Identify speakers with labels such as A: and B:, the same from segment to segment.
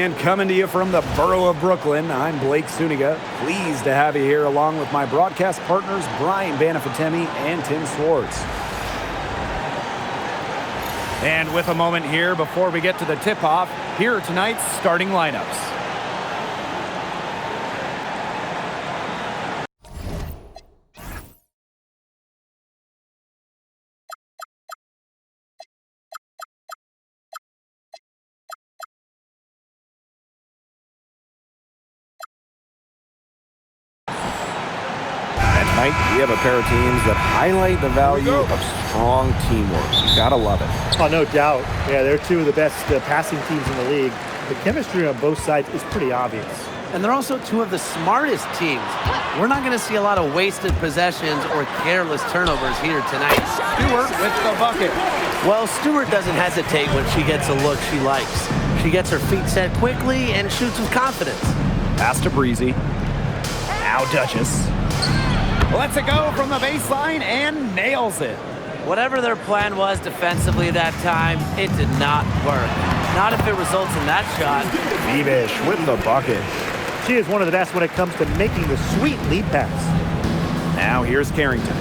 A: And coming to you from the borough of Brooklyn, I'm Blake Suniga. Pleased to have you here along with my broadcast partners, Brian Banafatemi and Tim Swartz. And with a moment here before we get to the tip-off, here are tonight's starting lineups. Tonight, we have a pair of teams that highlight the value of strong teamwork. You gotta love it.
B: Oh, no doubt. Yeah, they're two of the best passing teams in the league. The chemistry on both sides is pretty obvious.
C: And they're also two of the smartest teams. We're not going to see a lot of wasted possessions or careless turnovers here tonight.
A: Stewart with the bucket.
C: Well, Stewart doesn't hesitate when she gets a look she likes. She gets her feet set quickly and shoots with confidence.
A: Pass to Breezy. Now Duchess. Lets it go from the baseline and nails it.
C: Whatever their plan was defensively that time, it did not work. Not if it results in that shot.
A: Beebish with the bucket.
B: She is one of the best when it comes to making the sweet lead pass.
A: Now here's Carrington.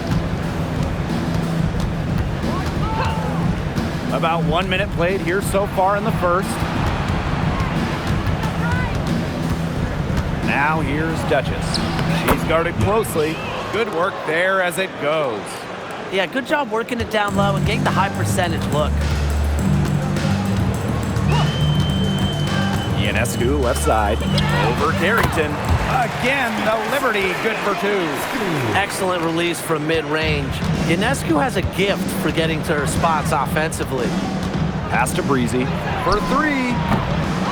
A: About 1 minute played here so far in the first. Now here's Duchess. She's guarded closely. Good work there as it goes.
C: Yeah, good job working it down low and getting the high percentage look.
A: Ionescu left side. Over Carrington. Again, the Liberty good for two.
C: Excellent release from mid-range. Ionescu has a gift for getting to her spots offensively.
A: Pass to Breezy for three.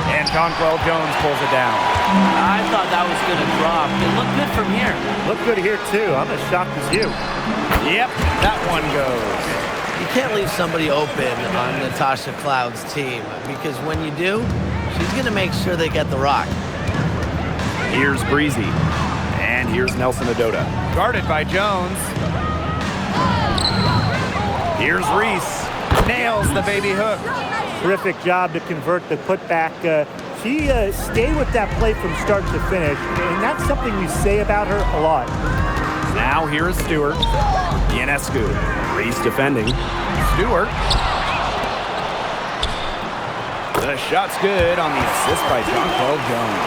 A: And Jonquel Jones pulls it down.
C: I thought that was going to drop. It looked good from here.
B: Looked good here, too. I'm as shocked as you.
A: Yep, that one goes.
C: You can't leave somebody open on Natasha Cloud's team because when you do, she's going to make sure they get the rock.
A: Here's Breezy. And here's Nelson Adota. Guarded by Jones. Here's Reese. Nails the baby hook.
B: Terrific job to convert the putback. She stayed with that play from start to finish, and that's something we say about her a lot.
A: Now here is Stewart. Ionescu. Reese defending. Stewart. The shot's good on the assist by Jonquel Jones.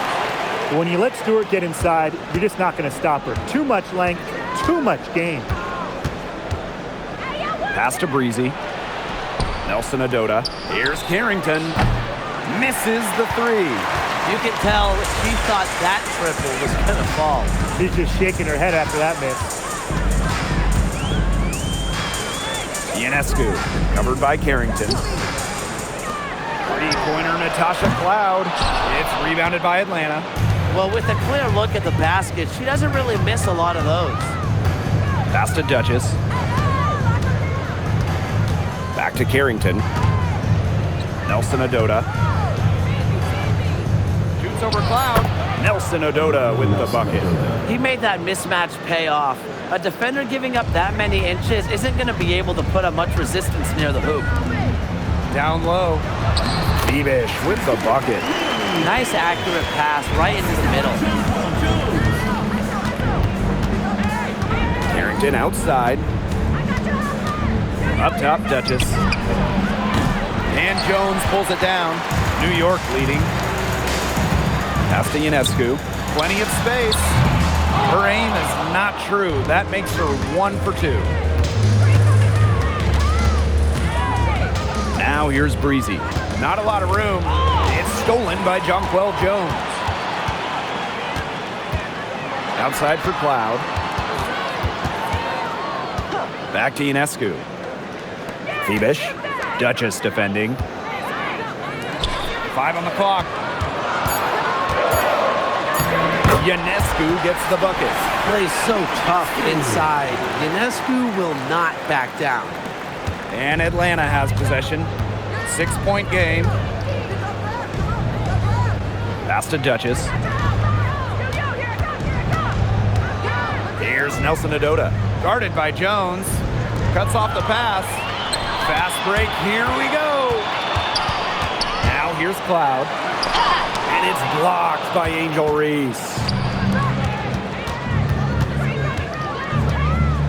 B: When you let Stewart get inside, you're just not going to stop her. Too much length, too much game.
A: Pass to Breezy. Nelson Adota. Here's Carrington. Misses the three.
C: You can tell she thought that triple was going to fall.
B: She's just shaking her head after that miss.
A: Ionescu. Covered by Carrington. Three-pointer Natasha Cloud. It's rebounded by Atlanta.
C: Well, with a clear look at the basket, she doesn't really miss a lot of those.
A: Pass to Duchess. Back to Carrington. Nelson Adota. Shoots over Cloud. Nelson Adota with the bucket.
C: He made that mismatch pay off. A defender giving up that many inches isn't going to be able to put up much resistance near the hoop.
A: Down low. Beebish with the bucket.
C: Nice accurate pass right into the middle.
A: Carrington outside. Up top, Duchess. And Jones pulls it down. New York leading. Pass to Ionescu. Plenty of space. Her aim is not true. That makes her 1 for 2. Now here's Breezy. Not a lot of room. It's stolen by Jonquel Jones. Outside for Cloud. Back to Ionescu. Beebish. Duchess defending. 5 on the clock. Ionescu gets the bucket.
C: Plays so tough inside. Ionescu will not back down.
A: And Atlanta has possession. 6-point game. Pass to Duchess. Here's Nelson Adota. Guarded by Jones. Cuts off the pass. Fast break. Here we go. Now here's Cloud. And it's blocked by Angel Reese.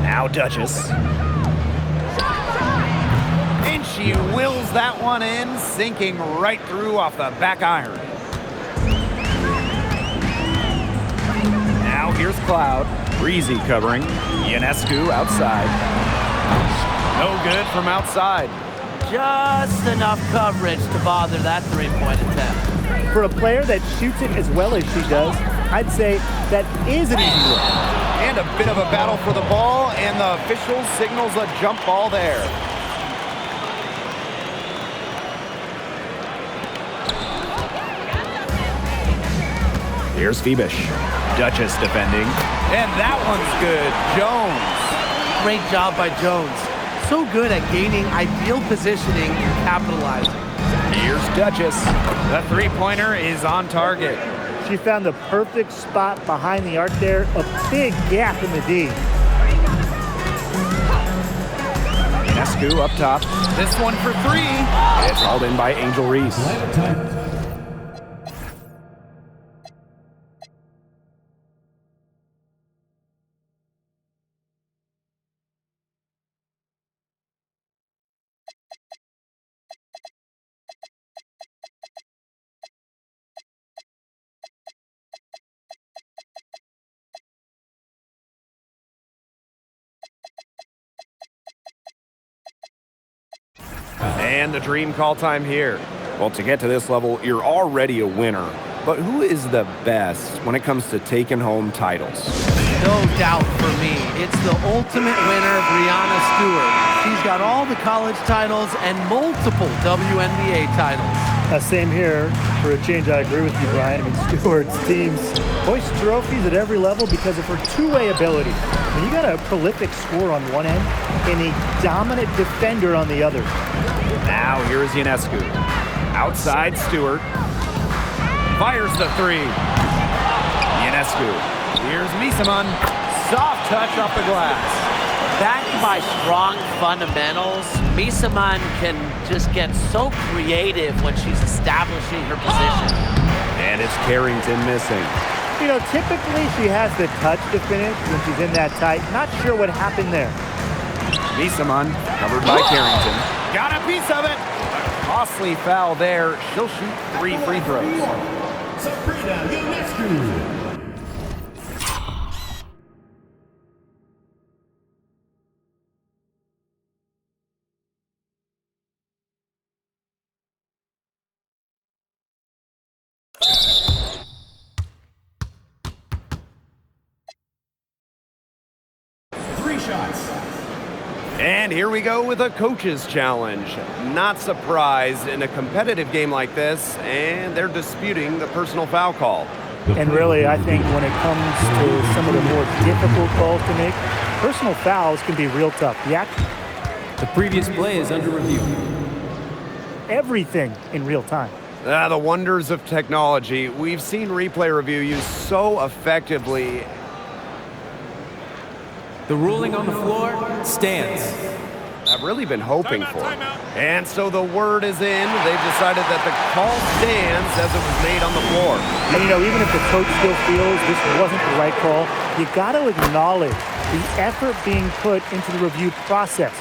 A: Now Duchess. And she wills that one in, sinking right through off the back iron. Now here's Cloud. Breezy covering. Ionescu outside. No good from outside.
C: Just enough coverage to bother that three-point attempt.
B: For a player that shoots it as well as she does, I'd say that is an easy look.
A: And a bit of a battle for the ball, and the official signals a jump ball there. Here's Phoebish. Duchess defending. And that one's good. Jones.
C: Great job by Jones. So good at gaining ideal positioning and capitalizing.
A: Here's Duchess. The three-pointer is on target.
B: She found the perfect spot behind the arc there, a big gap in the D.
A: Ionescu up top. This one for three. It's hauled in by Angel Reese. And the dream call time here. Well, to get to this level, you're already a winner. But who is the best when it comes to taking home titles?
C: No doubt for me, it's the ultimate winner, Breanna Stewart. She's got all the college titles and multiple WNBA titles.
B: Same here. For a change, I agree with you, Brian. I mean, Stewart's teams hoist trophies at every level because of her two-way ability. When you got a prolific scorer on one end and a dominant defender on the other.
A: Now here's Ionescu. Outside Stewart. Fires the three. Ionescu. Here's Misaman. Soft touch off the glass.
C: Backed by strong fundamentals, Misaman can just get so creative when she's establishing her position.
A: And it's Carrington missing.
B: You know, typically she has the touch to finish when she's in that tight. Not sure what happened there.
A: Misaman covered by Carrington. Got a piece of it. A costly foul there. She'll shoot 3 free throws.
D: Sabrina Ionescu.
A: And here we go with a coach's challenge. Not surprised in a competitive game like this, and they're disputing the personal foul call.
B: And really, I think when it comes to some of the more difficult calls to make, personal fouls can be real tough.
E: The previous play is under review.
B: Everything in real time.
A: The wonders of technology. We've seen replay review used so effectively.
E: The ruling on the floor stands.
A: I've really been hoping for it. And so the word is in. They've decided that the call stands as it was made on the floor.
B: And, you know, even if the coach still feels this wasn't the right call, you got to acknowledge the effort being put into the review process.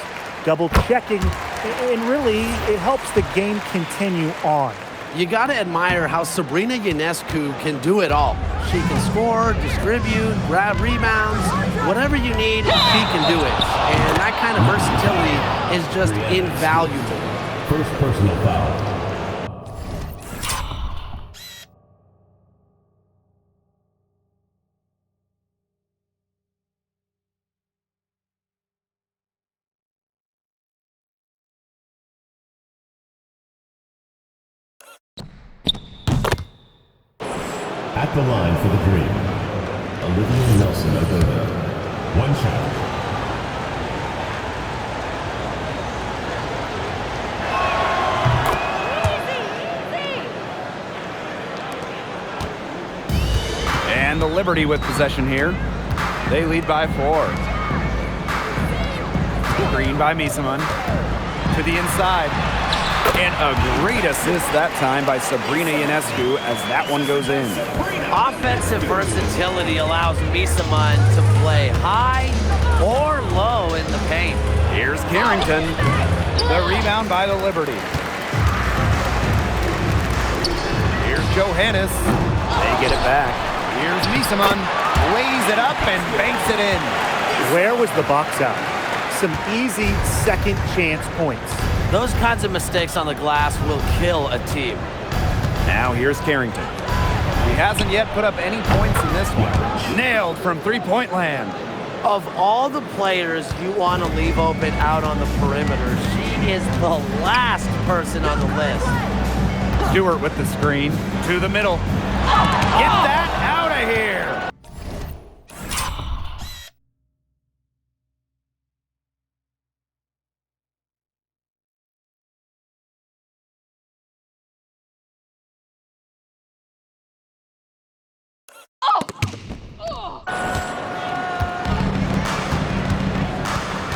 B: Double checking, and really, it helps the game continue on.
C: You got to admire how Sabrina Ionescu can do it all. She can score, distribute, grab rebounds, whatever you need, she can do it. And that kind of versatility is just invaluable.
D: First personal foul. At the line for the Dream, Olivia Nelson-Ododa. One shot.
A: And the Liberty with possession here. They lead by 4. Green by Misaman. To the inside. And a great assist that time by Sabrina Ionescu as that one goes in.
C: Offensive versatility allows Misaman to play high or low in the paint.
A: Here's Carrington. The rebound by the Liberty. Here's Johannes. They get it back. Here's Misaman. Lays it up and banks it in.
B: Where was the box out? Some easy second chance points.
C: Those kinds of mistakes on the glass will kill a team.
A: Now here's Carrington. He hasn't yet put up any points in this one. Nailed from three-point land.
C: Of all the players you want to leave open out on the perimeter, she is the last person on the list.
A: Stewart with the screen to the middle. Get that out of here.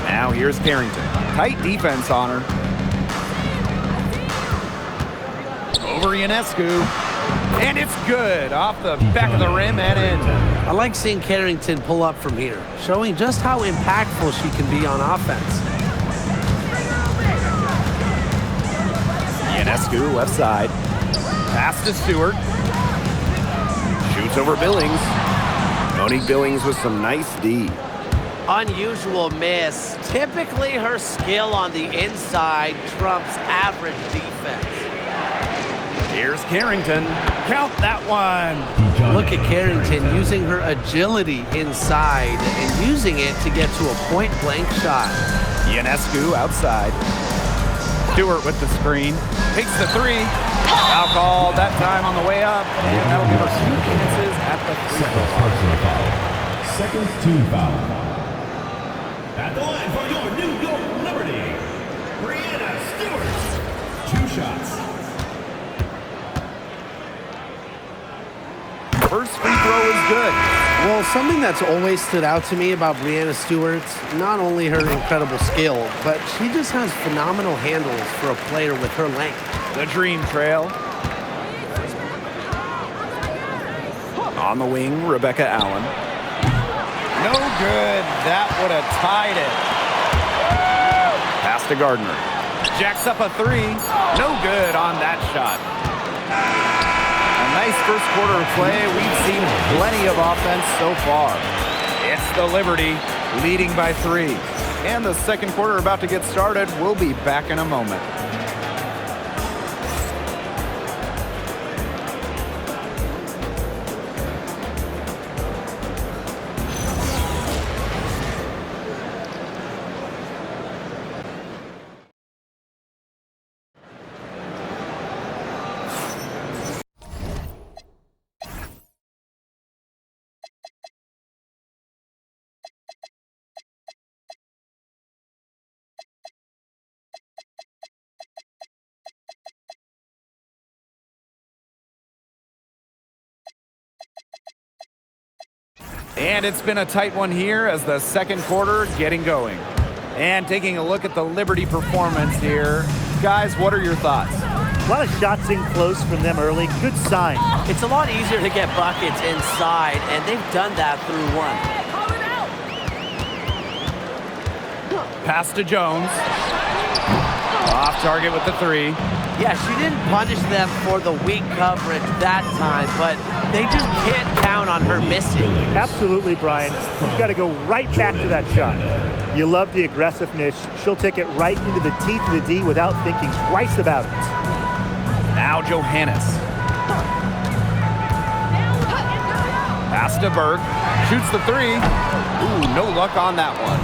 A: Now here's Carrington. Tight defense on her. Over Ionescu. And it's good. Off the back of the rim and in.
C: I like seeing Carrington pull up from here, showing just how impactful she can be on offense.
A: Ionescu left side. Pass to Stewart. Shoots over Billings. Monique Billings with some nice D.
C: Unusual miss. Typically her skill on the inside trumps average defense.
A: Here's Carrington. Count that one.
C: Look at Carrington using her agility inside and using it to get to a point-blank shot.
A: Ionescu outside. Stewart with the screen. Takes the three. Foul called that time on the way up. And that'll give her 2 chances at the free throw line.
D: Second team foul. At the line for your New York Liberty, Brianna Stewart. 2 shots.
A: First free throw is good.
C: Well, something that's always stood out to me about Brianna Stewart, not only her incredible skill, but she just has phenomenal handles for a player with her length.
A: The dream trail. On the wing, Rebecca Allen. No good. That would have tied it. Pass to Gardner. Jacks up a 3. No good on that shot. A nice first quarter of play. We've seen plenty of offense so far. It's the Liberty leading by 3. And the second quarter about to get started. We'll be back in a moment. And it's been a tight one here as the second quarter getting going. And taking a look at the Liberty performance here. Guys, what are your thoughts?
B: A lot of shots in close from them early. Good sign.
C: It's a lot easier to get buckets inside, and they've done that through one.
A: Pass to Jones. Off target with the 3.
C: Yeah, she didn't punish them for the weak coverage that time, but they just can't count on her missing.
B: Absolutely, Brian. You've got to go right back to that shot. You love the aggressiveness. She'll take it right into the teeth of the D without thinking twice about it.
A: Now Johannes. Pass to Burke. Shoots the 3. Ooh, no luck on that one.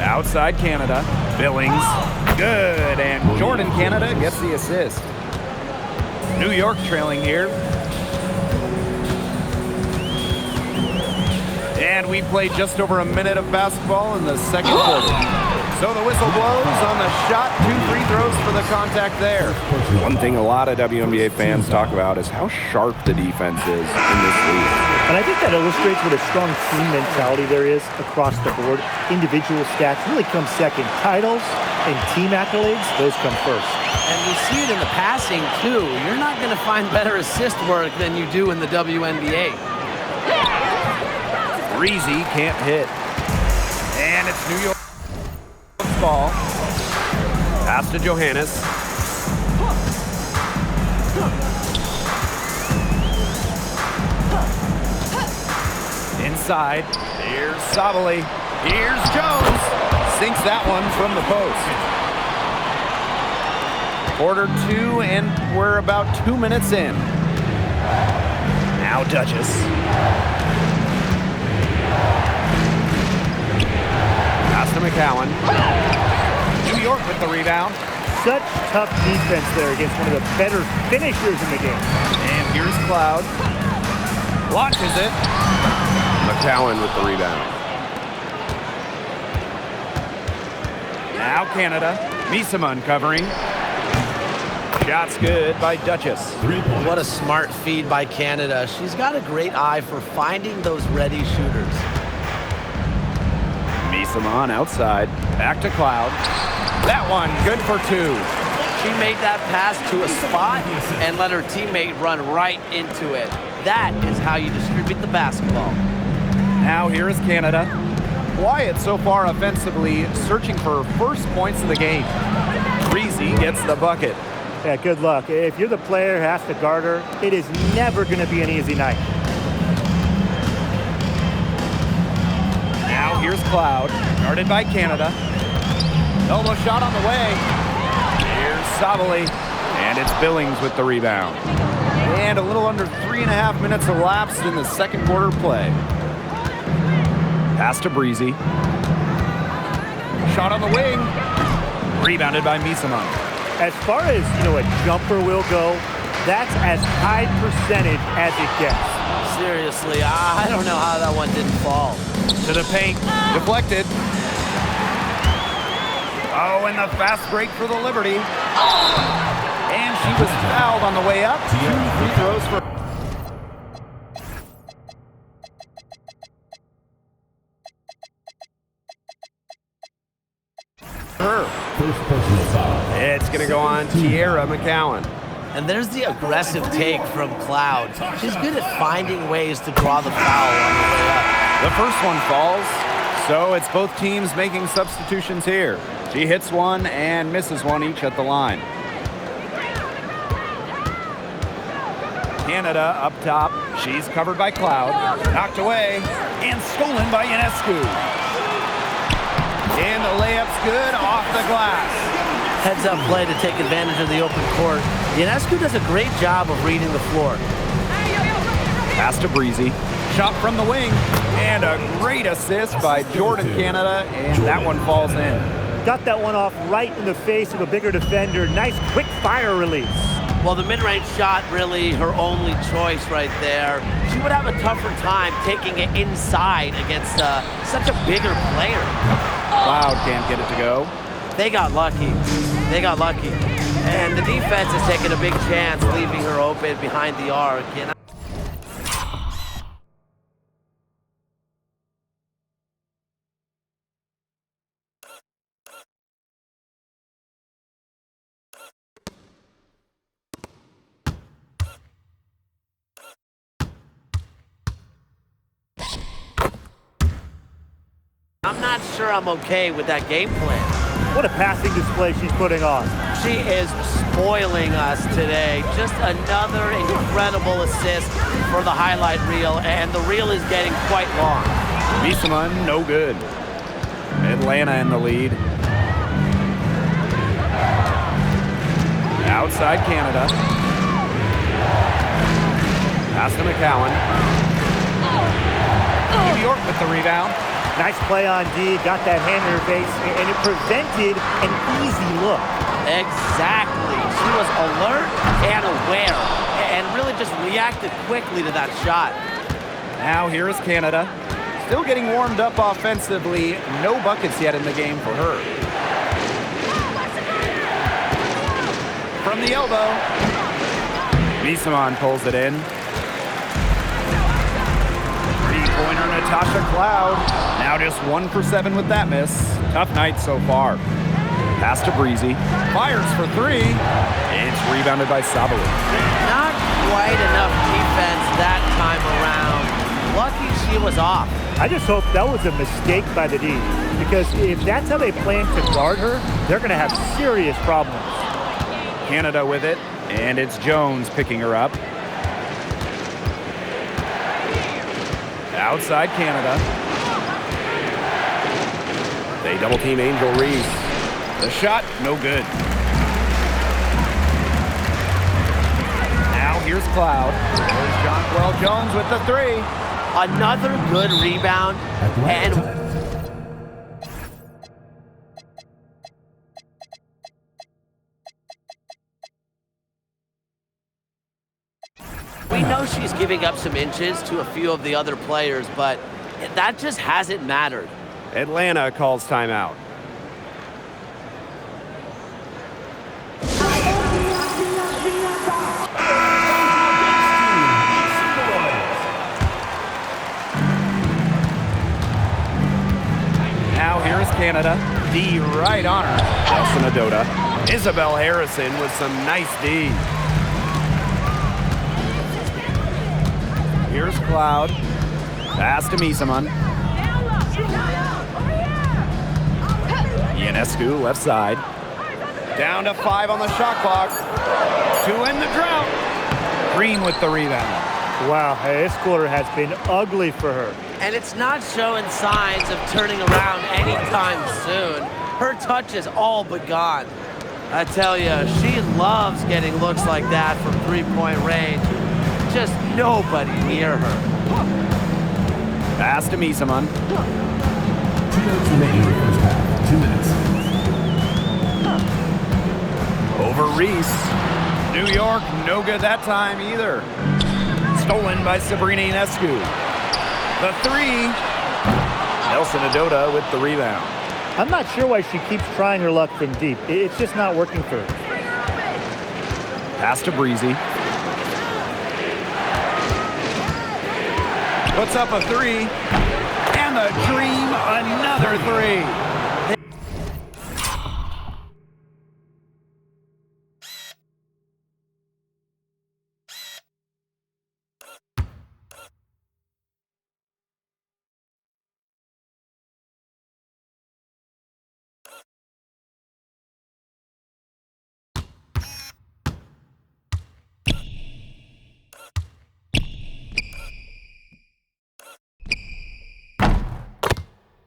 A: Outside Canada. Billings. Good. And Jordan Canada gets the assist. New York trailing here. And we played just over a minute of basketball in the second quarter. So the whistle blows on the shot. 2 free throws for the contact there.
F: One thing a lot of WNBA fans talk about is how sharp the defense is in this league.
B: And I think that illustrates what a strong team mentality there is across the board. Individual stats really come second. Titles and team accolades, those come first.
C: And we see it in the passing, too. You're not going to find better assist work than you do in the WNBA.
A: Breezy can't hit. And it's New York's ball. Pass to Johannes. Inside. Here's Alll. Here's Jones. Sinks that one from the post. Quarter 2, and we're about 2 minutes in. Now Duchess. Pass to McCowan. New York with the rebound.
B: Such tough defense there against one of the better finishers in the game.
A: And here's Cloud. Launches it.
F: McCowan with the rebound.
A: Now Canada. Misama uncovering. Shot's good by Duchess.
D: 3 points.
C: What a smart feed by Canada. She's got a great eye for finding those ready shooters.
A: Misama on outside. Back to Cloud. That one good for 2.
C: She made that pass to a spot and let her teammate run right into it. That is how you distribute the basketball.
A: Now here is Canada. Quiet so far offensively, searching for first points of the game. Breezy gets the bucket.
B: Yeah, good luck. If you're the player who has to guard her, it is never going to be an easy night.
A: Now here's Cloud, guarded by Canada. Elbow shot on the way. Here's Alll, and it's Billings with the rebound. And a little under 3.5 minutes elapsed in the second quarter play. Pass to Breezy. Shot on the wing. Rebounded by Misama.
B: As far as, a jumper will go, that's as high percentage as it gets.
C: Seriously, I don't know how that one didn't fall.
A: To the paint. Deflected. Oh, and the fast break for the Liberty. And she was fouled on the way up. 2 free throws for her.
D: First personal foul.
A: It's going to go on Tierra McCowan.
C: And there's the aggressive take from Cloud. She's good at finding ways to draw the foul on the way up.
A: The first one falls, so it's both teams making substitutions here. She hits one and misses one each at the line. Canada up top. She's covered by Cloud. Knocked away and stolen by Ionescu. And the layup's good off the glass.
C: Heads-up play to take advantage of the open court. Ionescu does a great job of reading the floor.
A: Pass to Breezy. Shot from the wing. And a great assist by Jordan Canada. And that one falls in.
B: Got that one off right in the face of a bigger defender. Nice quick fire release.
C: Well, the mid-range shot really her only choice right there. She would have a tougher time taking it inside against such a bigger player.
A: Cloud can't get it to go.
C: They got lucky. And the defense is taking a big chance, leaving her open behind the arc. And I'm not sure I'm okay with that game plan.
B: What a passing display she's putting on.
C: She is spoiling us today. Just another incredible assist for the highlight reel, and the reel is getting quite long.
A: Misama, no good. Atlanta in the lead. Outside Canada. Pass to McCowan. New York with the rebound.
B: Nice play on D, got that hand in her face, and it prevented an easy look.
C: Exactly. She was alert and aware, and really just reacted quickly to that shot.
A: Now here is Canada. Still getting warmed up offensively. No buckets yet in the game for her. from the elbow. Misaman pulls it in. Three-pointer Natasha Cloud. Now just 1 for 7 with that miss. Tough night so far. Pass to Breezy. Fires for 3. It's rebounded by Sabali.
C: Not quite enough defense that time around. Lucky she was off.
B: I just hope that was a mistake by the D, because if that's how they plan to guard her, they're going to have serious problems.
A: Canada with it, and it's Jones picking her up. Outside Canada.
F: They double team Angel Reese.
A: The shot, no good. Now here's Cloud. There's Jonquel Jones with the 3.
C: Another good rebound, and we know she's giving up some inches to a few of the other players, but that just hasn't mattered.
F: Atlanta calls timeout.
A: Now here is Canada. D right on her.
F: Nelson Adota.
A: Isabel Harrison with some nice D. Here's Cloud. Pass to Misaman. Ionescu left side. Down to 5 on the shot clock. To end the drought. Green with the rebound.
B: Wow, this quarter has been ugly for her.
C: And it's not showing signs of turning around anytime soon. Her touch is all but gone. I tell you, she loves getting looks like that from three-point range. Just nobody near her.
A: Pass to Misaman.
D: 2 minutes remaining in the first half. 2 minutes.
A: Over Reese. New York, no good that time either. Stolen by Sabrina Ionescu. The 3. Nelson Adota with the rebound.
B: I'm not sure why she keeps trying her luck from deep. It's just not working for her.
A: Pass to Breezy. Puts up a 3. And the Dream, another 3.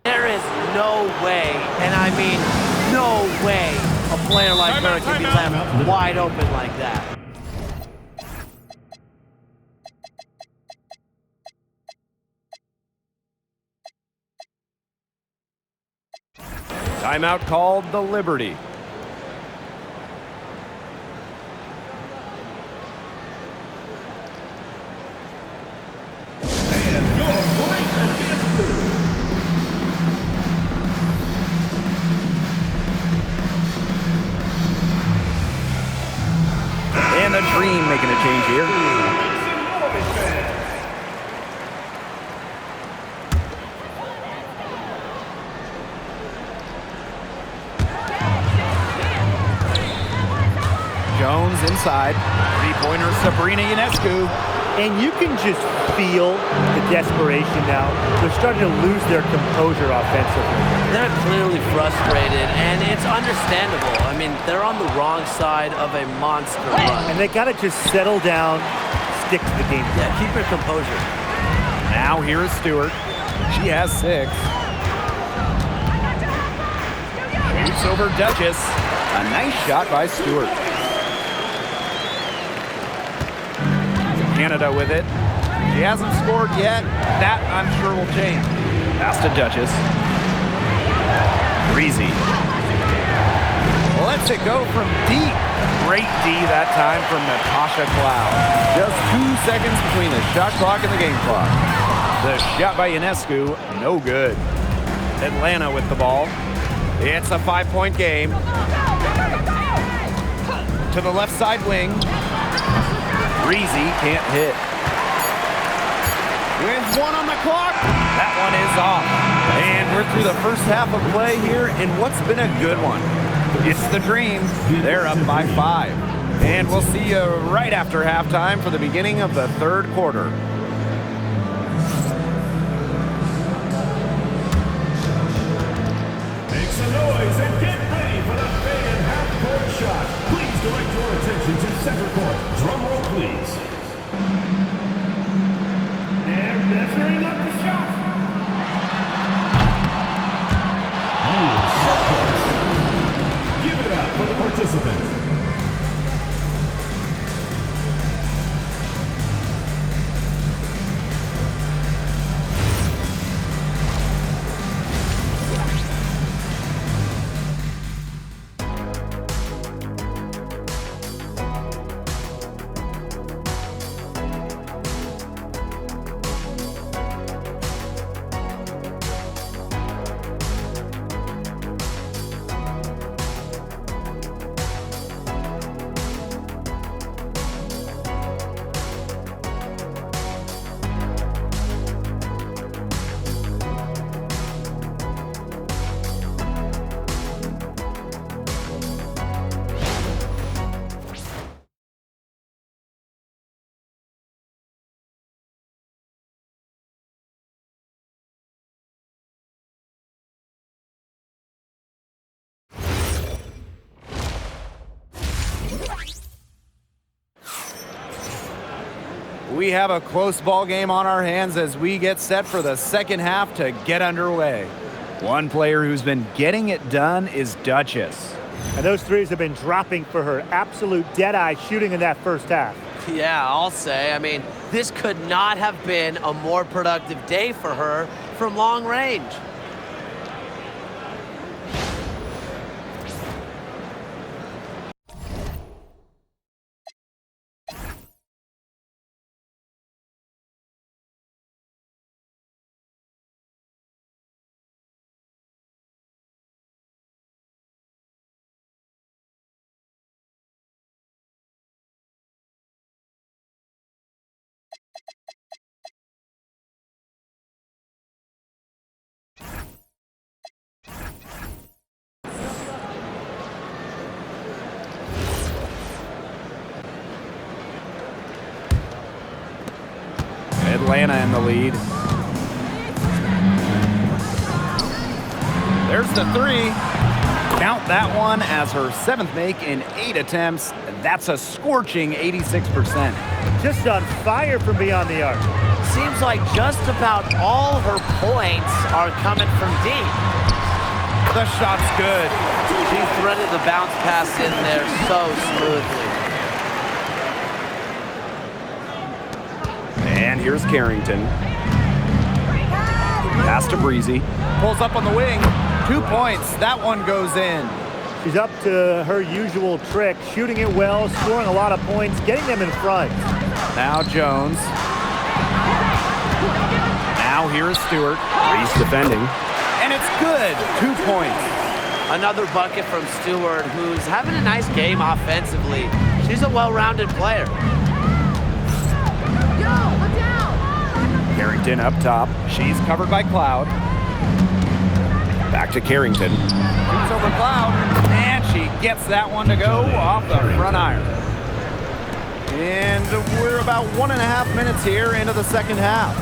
C: There is no way, and I mean no way, a player like her can be left wide open like that.
A: Timeout called the Liberty. And the Dream making a change here. Jones inside. Three-pointer Sabrina Ionescu.
B: And you can just feel the desperation now. They're starting to lose their composure offensively.
C: They're clearly frustrated, and it's understandable. I mean, they're on the wrong side of a monster run.
B: And they got to just settle down, stick to the game.
C: Yeah, keep your composure.
A: Now here is Stewart. She has 6. Shoots over Duchess. A nice shot by Stewart. Canada with it. She hasn't scored yet. That, I'm sure, will change. Pass to Duchess. Breezy. Lets it go from deep. Great D that time from Natasha Cloud. Just 2 seconds between the shot clock and the game clock. The shot by Ionescu, no good. Atlanta with the ball. It's a 5-point game. to the left side wing. Breezy can't hit. With one on the clock. That one is off. And we're through the first half of play here in what's been a good one. It's the Dream. They're up by 5. And we'll see you right after halftime for the beginning of the third quarter.
D: Make some noise and get ready for the fan half-court shot. Please direct your attention to center court. Drum roll, please. And measuring up the shot. Give it up for the participants.
A: We have a close ball game on our hands as we get set for the second half to get underway. One player who's been getting it done is Duchess.
B: And those threes have been dropping for her. Absolute dead-eye shooting in that first half.
C: Yeah, I'll say. I mean, this could not have been a more productive day for her from long range.
A: Atlanta in the lead. There's the 3. Count that one as her 7th make in 8 attempts. That's a scorching 86%.
B: Just on fire from beyond the arc.
C: Seems like just about all her points are coming from deep.
A: The shot's good.
C: She threaded the bounce pass in there so smoothly.
F: And here's Carrington. Pass to Breezy.
A: Pulls up on the wing. 2 points. That one goes in.
B: She's up to her usual trick, shooting it well, scoring a lot of points, getting them in front.
A: Now Jones. Now here's Stewart.
F: Reese defending.
A: And it's good. 2 points.
C: Another bucket from Stewart, who's having a nice game offensively. She's a well-rounded player.
F: Carrington up top.
A: She's covered by Cloud.
F: Back to Carrington.
A: Shoots over Cloud. And she gets that one to go off the front iron. And we're about 1.5 minutes here into the second half.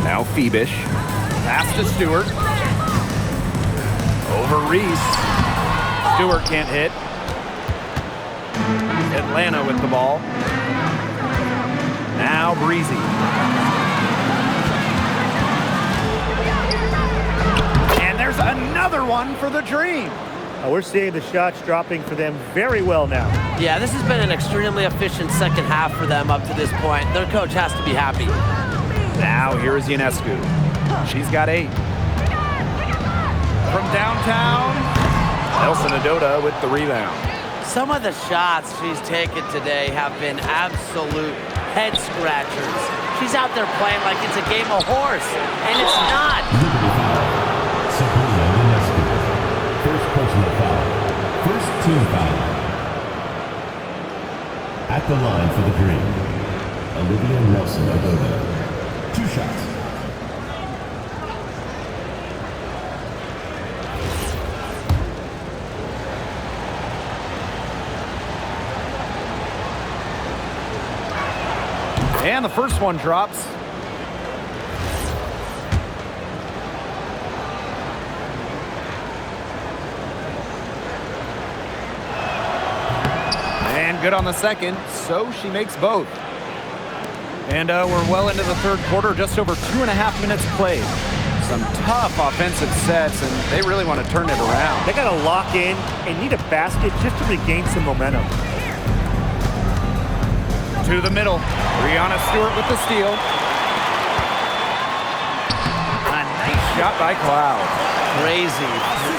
F: Now Phoebish.
A: Pass to Stewart. Over Reese. Stewart can't hit. Atlanta with the ball. Now Breezy. And there's another one for the Dream.
B: We're seeing the shots dropping for them very well now.
C: Yeah, this has been an extremely efficient second half for them up to this point. Their coach has to be happy.
A: Now here's Ionescu. She's got 8. From downtown, Nelson Adota with the rebound.
C: Some of the shots she's taken today have been absolute head scratchers. She's out there playing like it's a game of horse, and it's not.
D: First personal foul. At the line for the green, Olivia Nelson Ododa. 2 shots.
A: And the first one drops. And good on the second, so she makes both. And we're well into the third quarter, just over 2.5 minutes played. Some tough offensive sets, and they really want to turn it around.
B: They got to lock in and need a basket just to regain some momentum.
A: To the middle, Brianna Stewart with the steal. A nice shot by Cloud.
C: Crazy.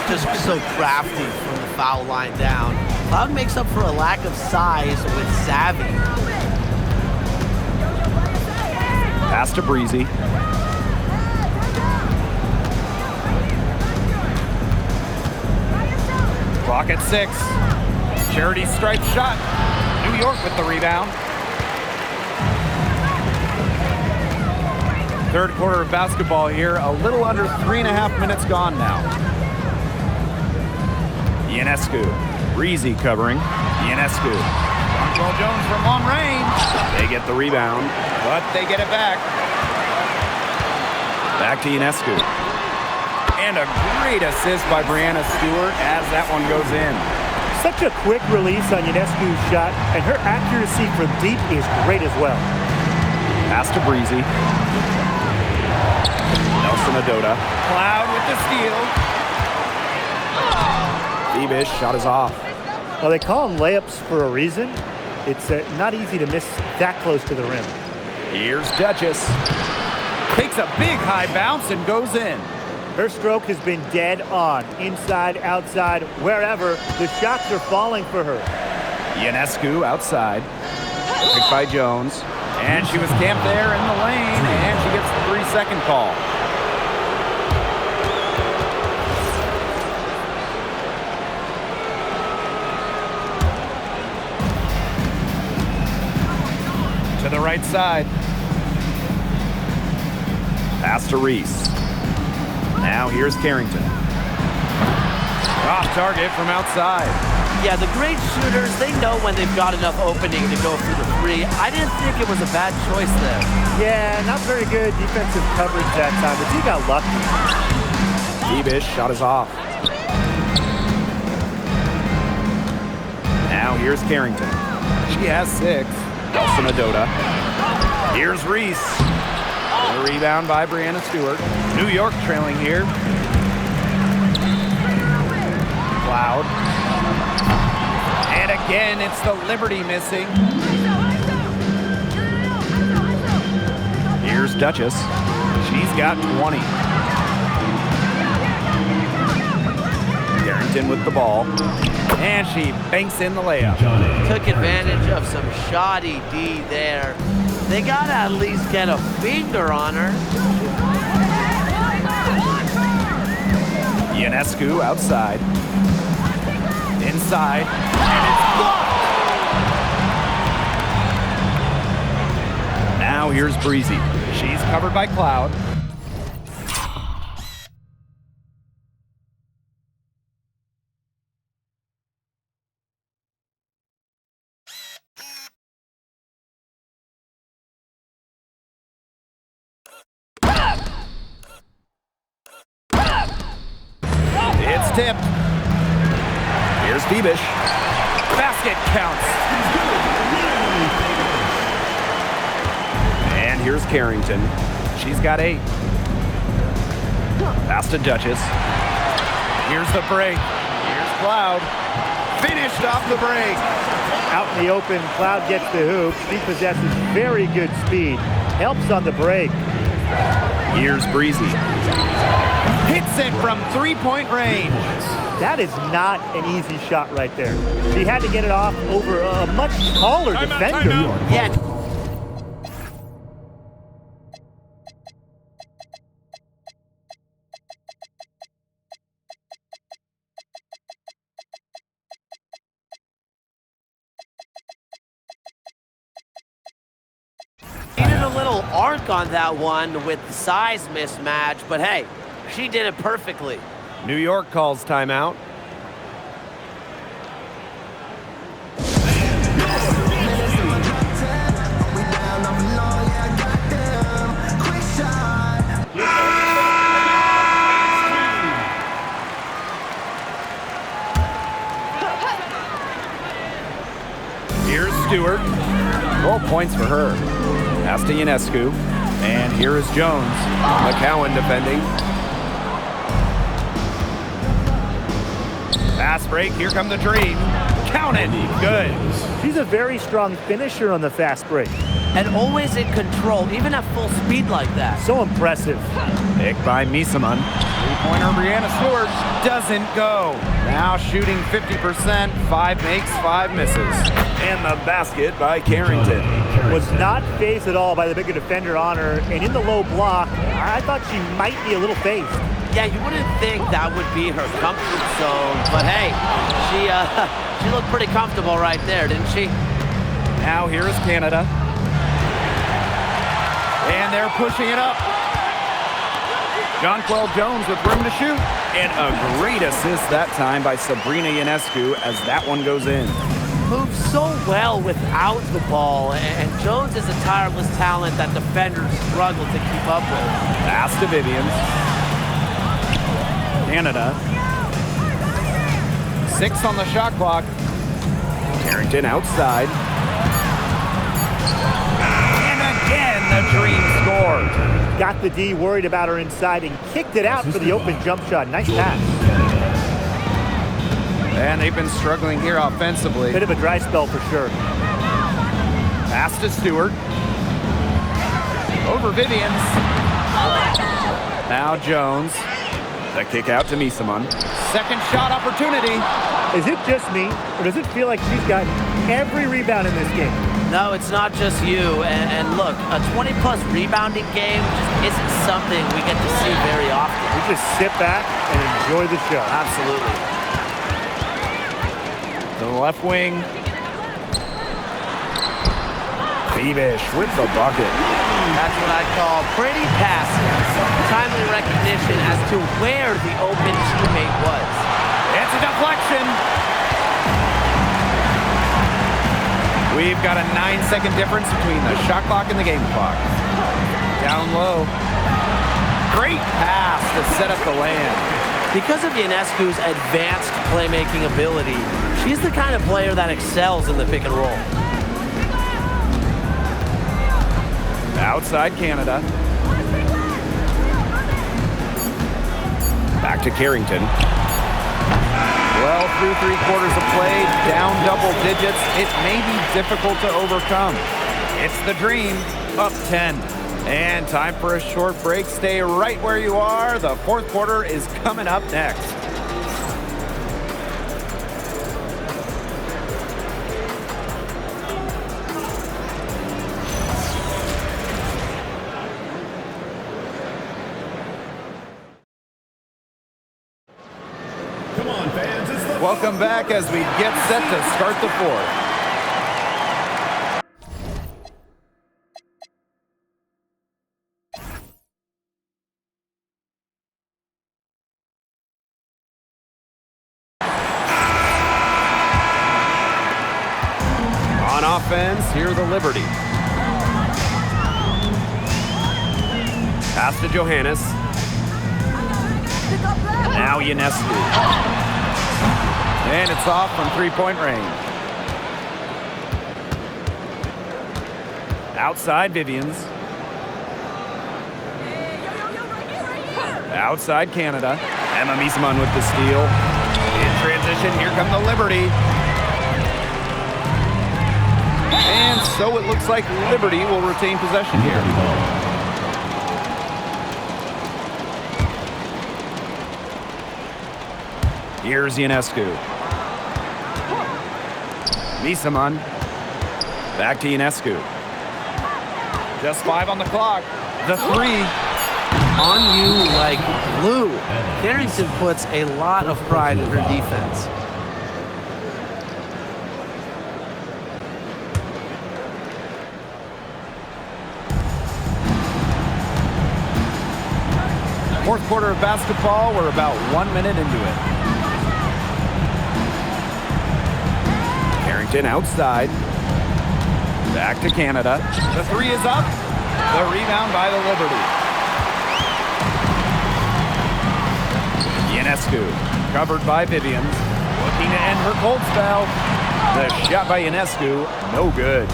C: Just so crafty from the foul line down. Cloud makes up for a lack of size with savvy.
A: Pass to Breezy. Clock at 6. Charity stripe shot. New York with the rebound. Third quarter of basketball here. A little under 3.5 minutes gone now. Ionescu. Breezy covering. Ionescu. Dontrell Jones from long range. They get the rebound, but they get it back. Back to Ionescu. And a great assist by Brianna Stewart as that one goes in.
B: Such a quick release on Ionescu's shot, and her accuracy from deep is great as well.
A: Pass to Breezy. Nelson Ododa. Cloud with the steal. Bebish shot is off.
B: Well, they call them layups for a reason. It's not easy to miss that close to the rim.
A: Here's Duchess. Takes a big high bounce and goes in.
B: Her stroke has been dead on. Inside, outside, wherever, the shots are falling for her.
A: Ionescu outside. Picked by Jones. And she was camped there in the lane, and she gets the 3-second call. To the right side. Pass to Reese. Now here's Carrington. Off target from outside.
C: Yeah, the great shooters, they know when they've got enough opening to go through the three. I didn't think it was a bad choice there.
B: Yeah, not very good defensive coverage that time, but he got lucky.
A: Bebish shot is off. Now here's Carrington. She has 6. Nelson Ododa. Here's Reese. The rebound by Brianna Stewart. New York trailing here. Cloud. And again, it's the Liberty missing. Here's Duchess. She's got 20. Carrington with the ball. And she banks in the layup.
C: Took advantage of some shoddy D there. They got to at least get a finger on her.
A: Ionescu outside. Inside. And it's blocked! Now here's Breezy. She's covered by Cloud. It's tipped. Here's Bebish. Basket counts. And here's Carrington. She's got 8. Pass to Duchess. Here's the break. Here's Cloud. Finished off the break.
B: Out in the open, Cloud gets the hoop. She possesses very good speed. Helps on the break.
A: Here's Breezy. Hits it from 3-point range.
B: That is not an easy shot right there. She had to get it off over a much taller defender.
C: Yeah. little arc on that one with the size mismatch, but hey, she did it perfectly.
G: New York calls timeout.
A: Here's Stewart. 12 points for her. Pass to Ionescu. And here is Jones.
G: McCowan defending.
A: Fast break. Here come the Dream. Count it. Good.
B: She's a very strong finisher on the fast break.
C: And always in control, even at full speed like that.
B: So impressive.
A: Pick by Misaman. Three-pointer Brianna Stewart doesn't go. Now shooting 50%. 5 makes, 5 misses. And the basket by Carrington.
B: Was not phased at all by the bigger defender on her. And in the low block, I thought she might be a little phased.
C: Yeah, you wouldn't think that would be her comfort zone, but hey, she looked pretty comfortable right there, didn't she?
A: Now here is Canada. And they're pushing it up. Jonquel Jones with room to shoot. And a great assist that time by Sabrina Ionescu as that one goes in.
C: Moves so well without the ball, and Jones is a tireless talent that defenders struggle to keep up with.
A: Pass to Vivians. Canada. 6 on the shot clock. Carrington outside. And again, the Dream scored.
B: Got the D worried about her inside and kicked it out for the open jump shot. Nice pass.
A: And they've been struggling here offensively.
B: Bit of a dry spell for sure.
A: Pass to Stewart. Over Vivians. Now Jones. The kick out to Misaman. Second shot opportunity.
B: Is it just me, or does it feel like she's got every rebound in this game?
C: No, it's not just you. And look, a 20-plus rebounding game just isn't something we get to see very often.
B: We just sit back and enjoy the show.
C: Absolutely.
A: To the left wing. Beavish with the bucket.
C: That's what I call pretty passive. Timely recognition as to where the open teammate was.
A: It's a deflection. We've got a 9-second difference between the shot clock and the game clock. Down low. Great pass to set up the land.
C: Because of Ionescu's advanced playmaking ability, she's the kind of player that excels in the pick and roll.
A: Outside Canada.
F: Back to Carrington.
A: Well, through 3 quarters of play, down double digits. It may be difficult to overcome. It's the Dream, up 10. And time for a short break. Stay right where you are. The 4th quarter is coming up next.
D: Come on, fans. It's the
A: Welcome back as we get set to start the 4th. On offense, here the Liberty. Pass to Johannes. Now Ionescu. And it's off from 3-point range. Outside Vivians. Outside Canada. Emma Misaman with the steal. In transition, here come the Liberty. And so it looks like Liberty will retain possession here. Here's Ionescu. Misaman. Back to Ionescu. Just 5 on the clock. The 3.
C: On you like glue. Carrington puts a lot of pride in her defense.
A: Fourth quarter of basketball, we're about 1 minute into it.
F: Carrington outside.
A: Back to Canada. The three is up. The rebound by the Liberty. Ionescu, covered by Vivians. Looking to end her cold spell. The shot by Ionescu, no good.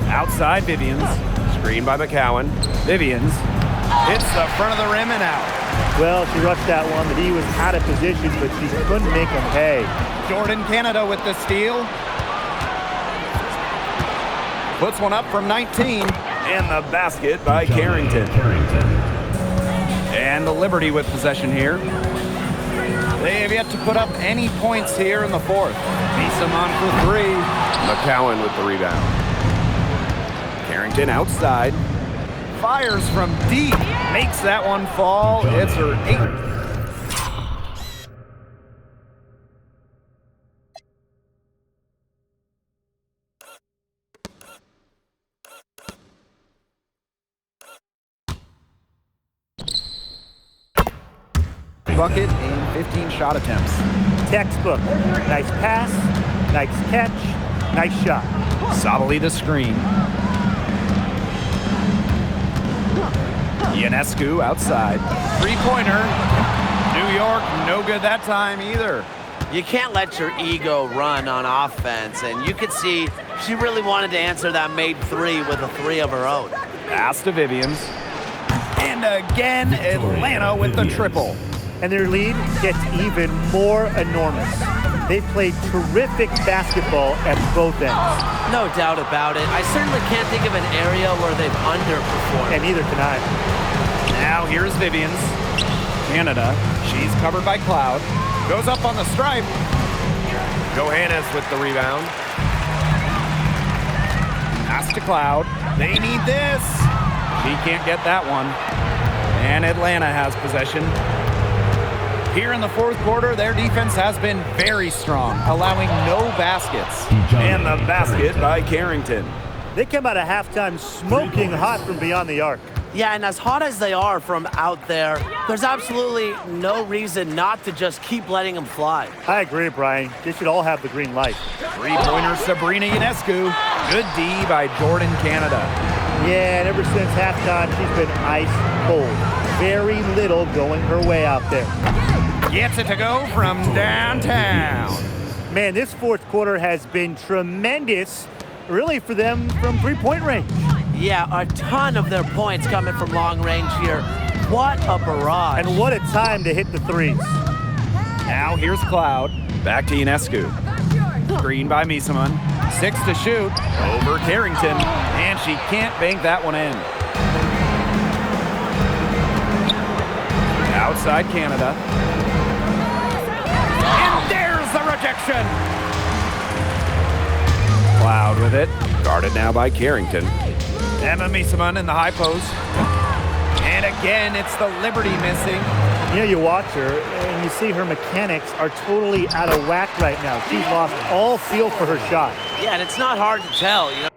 A: Outside Vivians.
G: Screen by McCowan.
A: Vivians hits the front of the rim and out.
B: Well, she rushed that one, but he was out of position, but she couldn't make him pay.
A: Jordan Canada with the steal. Puts one up from 19.
F: And the basket by Carrington.
A: And the Liberty with possession here. They have yet to put up any points here in the fourth. Beeson on for three.
F: McCowan with the rebound. Carrington outside.
A: Fires from deep. Makes that one fall. It's her eighth. Bucket in 15 shot attempts.
B: Textbook. Nice pass, nice catch, nice shot.
A: Sabali the screen. Ionescu outside. Three-pointer. New York, no good that time either.
C: You can't let your ego run on offense, and you could see she really wanted to answer that made three with a three of her own.
A: Pass to Vivians. And again, Atlanta with the triple.
B: And their lead gets even more enormous. They played terrific basketball at both ends.
C: No doubt about it. I certainly can't think of an area where they've underperformed.
B: And neither can I.
A: Now here's Vivians. Canada, she's covered by Cloud. Goes up on the stripe.
G: Johannes with the rebound.
A: Pass to Cloud. They need this. She can't get that one. And Atlanta has possession. Here in the fourth quarter, their defense has been very strong, allowing no baskets.
F: And the basket by Carrington.
B: They come out of halftime smoking hot from beyond the arc.
C: Yeah, and as hot as they are from out there, there's absolutely no reason not to just keep letting them fly.
B: I agree, Brian. They should all have the green light.
A: Three-pointer Sabrina Ionescu. Good D by Jordan Canada.
B: Yeah, and ever since halftime, she's been ice cold. Very little going her way out there.
A: Gets it to go from downtown.
B: Man, this fourth quarter has been tremendous, really, for them from three-point range.
C: Yeah, a ton of their points coming from long range here. What a barrage.
B: And what a time to hit the threes.
A: Now here's Cloud. Back to Ionescu. Screen by Miesemann. 6 to shoot. Over Carrington. And she can't bank that one in. Outside Canada. And there's the rejection. Cloud with it.
F: Guarded now by Carrington.
A: Emma Miesemann in the high post. And again, it's the Liberty missing.
B: You know, you watch her, and you see her mechanics are totally out of whack right now. She's lost all feel for her shot.
C: Yeah, and it's not hard to tell, you know.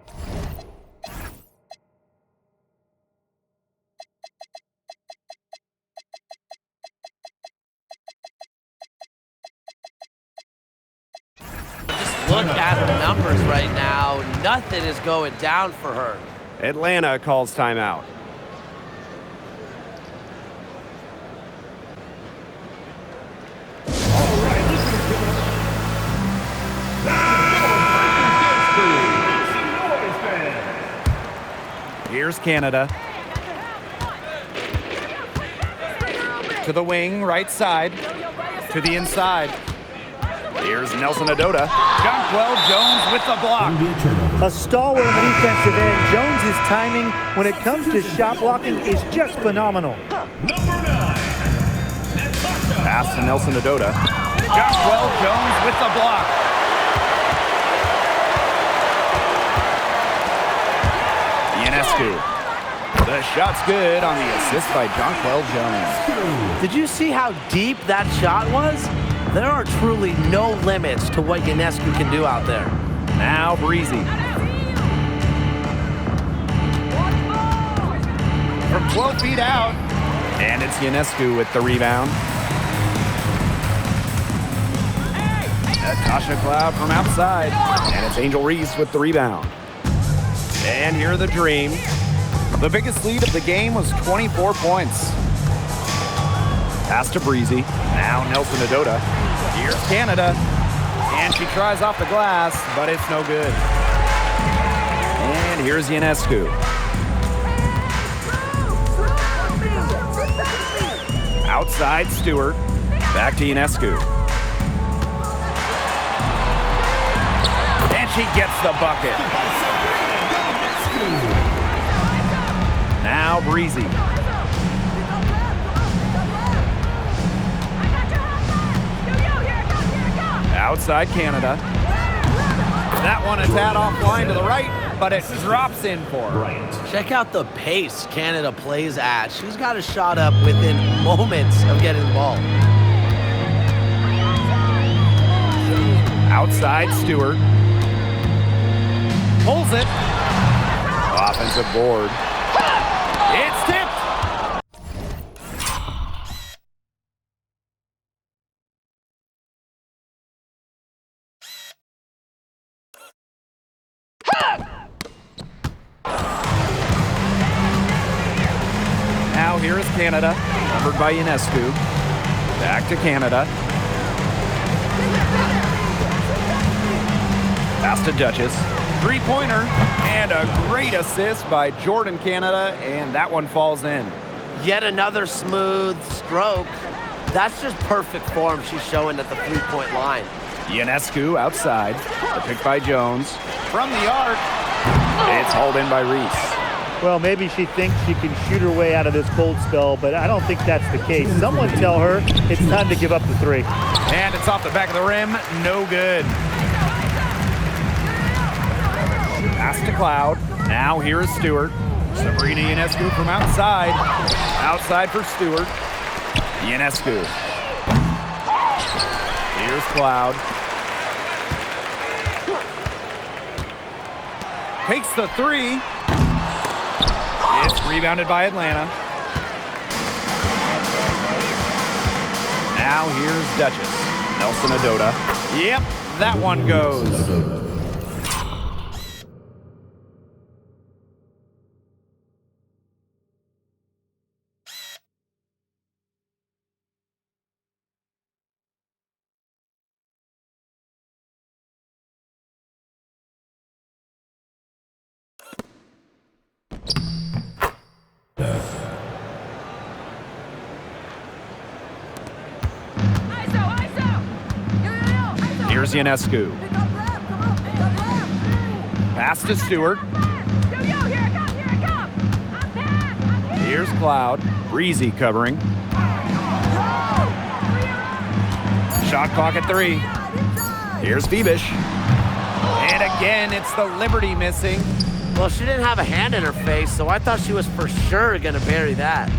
C: Just look at her numbers right now. Nothing is going down for her.
G: Atlanta calls timeout.
A: Here's Canada. To the wing, right side. To the inside. Here's Nelson Adota. Jonquel Jones with the block.
B: A stalwart on the defensive end. Jones's timing when it comes to shot blocking is just phenomenal.
A: Pass to Nelson Adota. Jonquel Jones with the block. Ionescu. The shot's good on the assist by Jonquel Jones.
C: Did you see how deep that shot was? There are truly no limits to what Ionescu can do out there.
A: Now Breezy. from 12 feet out. And it's Ionescu with the rebound. Natasha Cloud from outside. And it's Angel Reese with the rebound. And here are the Dream. The biggest lead of the game was 24 points. Pass to Breezy. Now Nelson Adota. Here's Canada. And she tries off the glass, but it's no good. And here's Ionescu. Outside Stewart. Back to Ionescu. And she gets the bucket. Now Breezy. Outside Canada. That one a tad offline to the right, but it drops in for her.
C: Check out the pace Canada plays at. She's got a shot up within moments of getting the ball.
A: Outside Stewart. Pulls it. Offensive board. It's tipped. Now here is Canada, numbered by Ionescu. Back to Canada. Pass to Duchess. Three-pointer and a great assist by Jordan Canada, and that one falls in.
C: Yet another smooth stroke. That's just perfect form she's showing at the three-point line.
A: Ionescu outside. The pick by Jones. From the arc. It's hauled in by Reese.
B: Well, maybe she thinks she can shoot her way out of this cold spell, but I don't think that's the case. Someone tell her it's time to give up the three.
A: And it's off the back of the rim. No good. Pass to Cloud. Now here is Stewart. Sabrina Ionescu from outside. Outside for Stewart. Ionescu. Here's Cloud. Takes the three. It's rebounded by Atlanta. Now here's Duchess. Nelson Adota. Yep, that one goes. Here's Ionescu. Pass to Stewart. Here's Cloud. Breezy covering. Shot clock at 3. Here's Phoebish. And again, it's the Liberty missing.
C: Well, she didn't have a hand in her face, so I thought she was for sure going to bury that.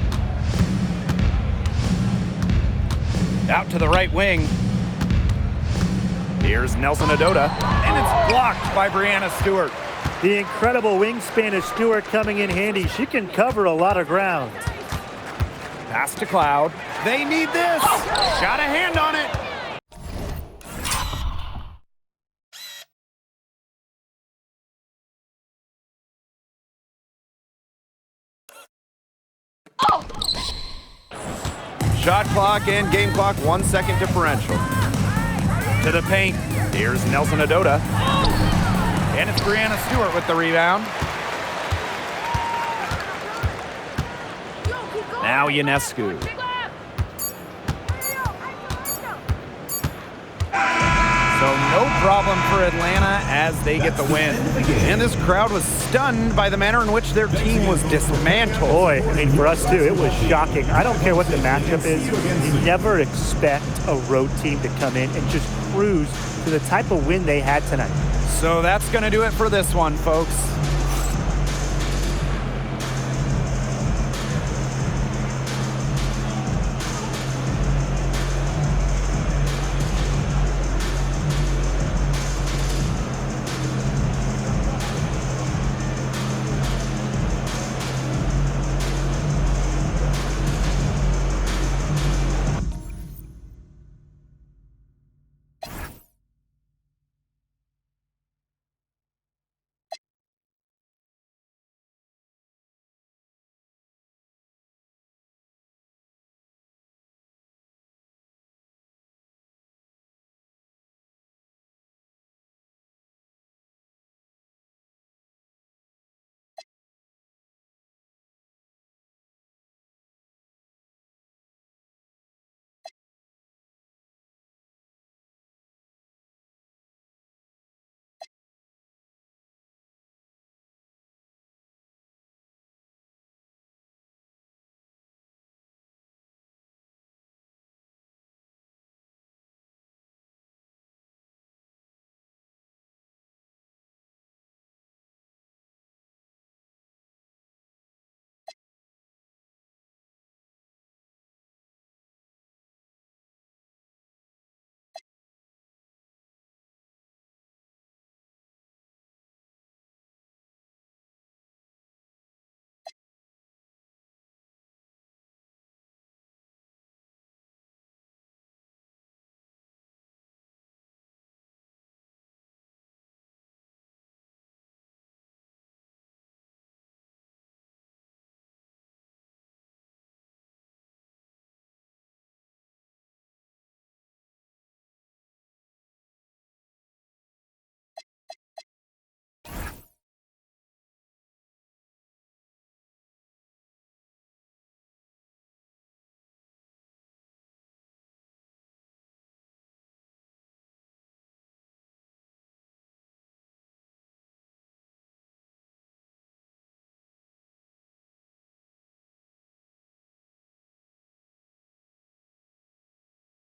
A: Out to the right wing. Here's Nelson Adota, and it's blocked by Brianna Stewart.
B: The incredible wingspan of Stewart coming in handy. She can cover a lot of ground.
A: Pass to Cloud. They need this. Got a hand on it. Shot clock and game clock, 1 second differential. To the paint, here's Nelson Adota. And it's Brianna Stewart with the rebound. Now Ionescu. So no problem for Atlanta as they get the win. And this crowd was stunned by the manner in which their team was dismantled.
B: Boy, I mean, for us too, it was shocking. I don't care what the matchup is. You never expect a road team to come in and just cruise to the type of win they had tonight.
A: So that's going to do it for this one, folks.